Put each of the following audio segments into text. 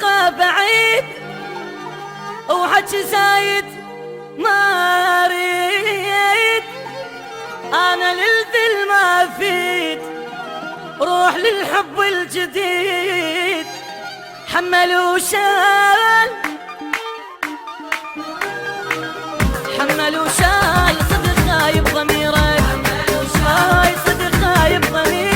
والطريقة بعيد وحكي زايد ما اريد، انا للذل ما افيد، روح للحب الجديد. حمل وشال حمل وشال صدق خايب ضميرك، هاي صدق خايب ضميرك.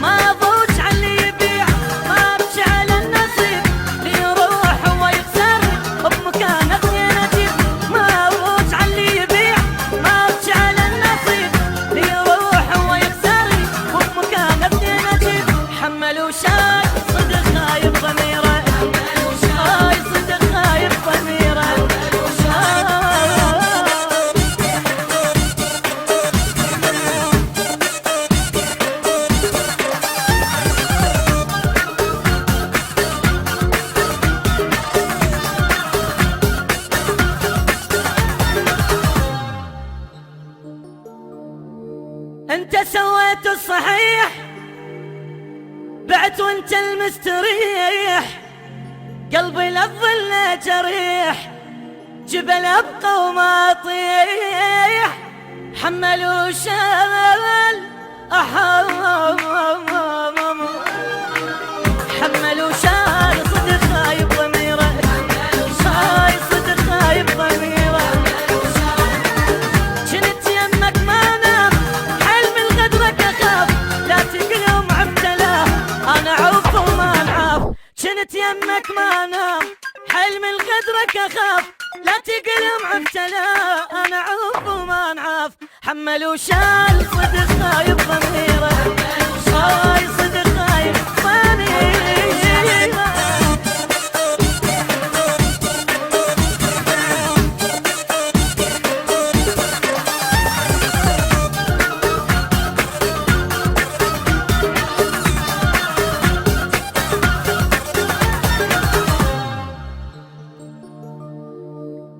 ما ضوج على اللي يبيع، ما ابكي على النصيب، اللي يروح هو يخسر بمكان اثنين اجيب. ما ضوج على اللي يبيع، ما ابكي على النصيب، اللي يروح هو يخسر بمكان اثنين اجيب. حمل وشال صدق خايب ضميرك، هاي صدق خايب ضميرك. انت سويت الصحيح، بعت وانت المستريح، قلبي للظل جريح، جبل ابقى وما اطيح. حمل وشال حمل وشال صدق خايب ضميرك، هاي صدق خايب ضميرك. جنت يمك ما نام، حلم الغدرك اخاف، لا تقلم عبتلاه انا عوف وما نعاف. جنت يمك ما نام، حلم الغدرك اخاف، لا تقلم عبتلاه انا عوف وما نعاف. حمل وشال صدق خايب ضميرك، هاي صدق خايب ضميرك.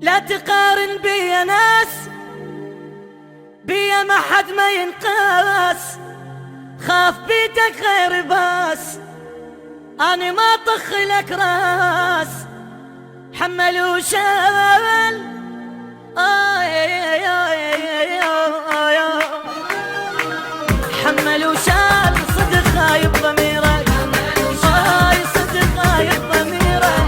لا تقارن بيا ناس، بيا ما حد ما ينقاس، خاف بيدك غير باس، أنا ما طخ لك راس. حمل وشال حمل وشال صدق خايب ضميرك، هاي صدق خايب ضميرك.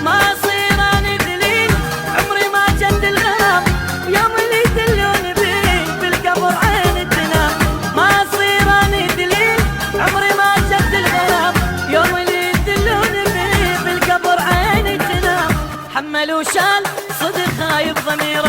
ما صير أنا ذليل، عمري ما جد الغام، يوم اللي يدلون بيه بالقبر عيني تنام. ما صير أنا ذليل، عمري ما جد الغام، يوم اللي يدلون بيه بالقبر عيني تنام. حمل وشال صدق خايب ضميرك.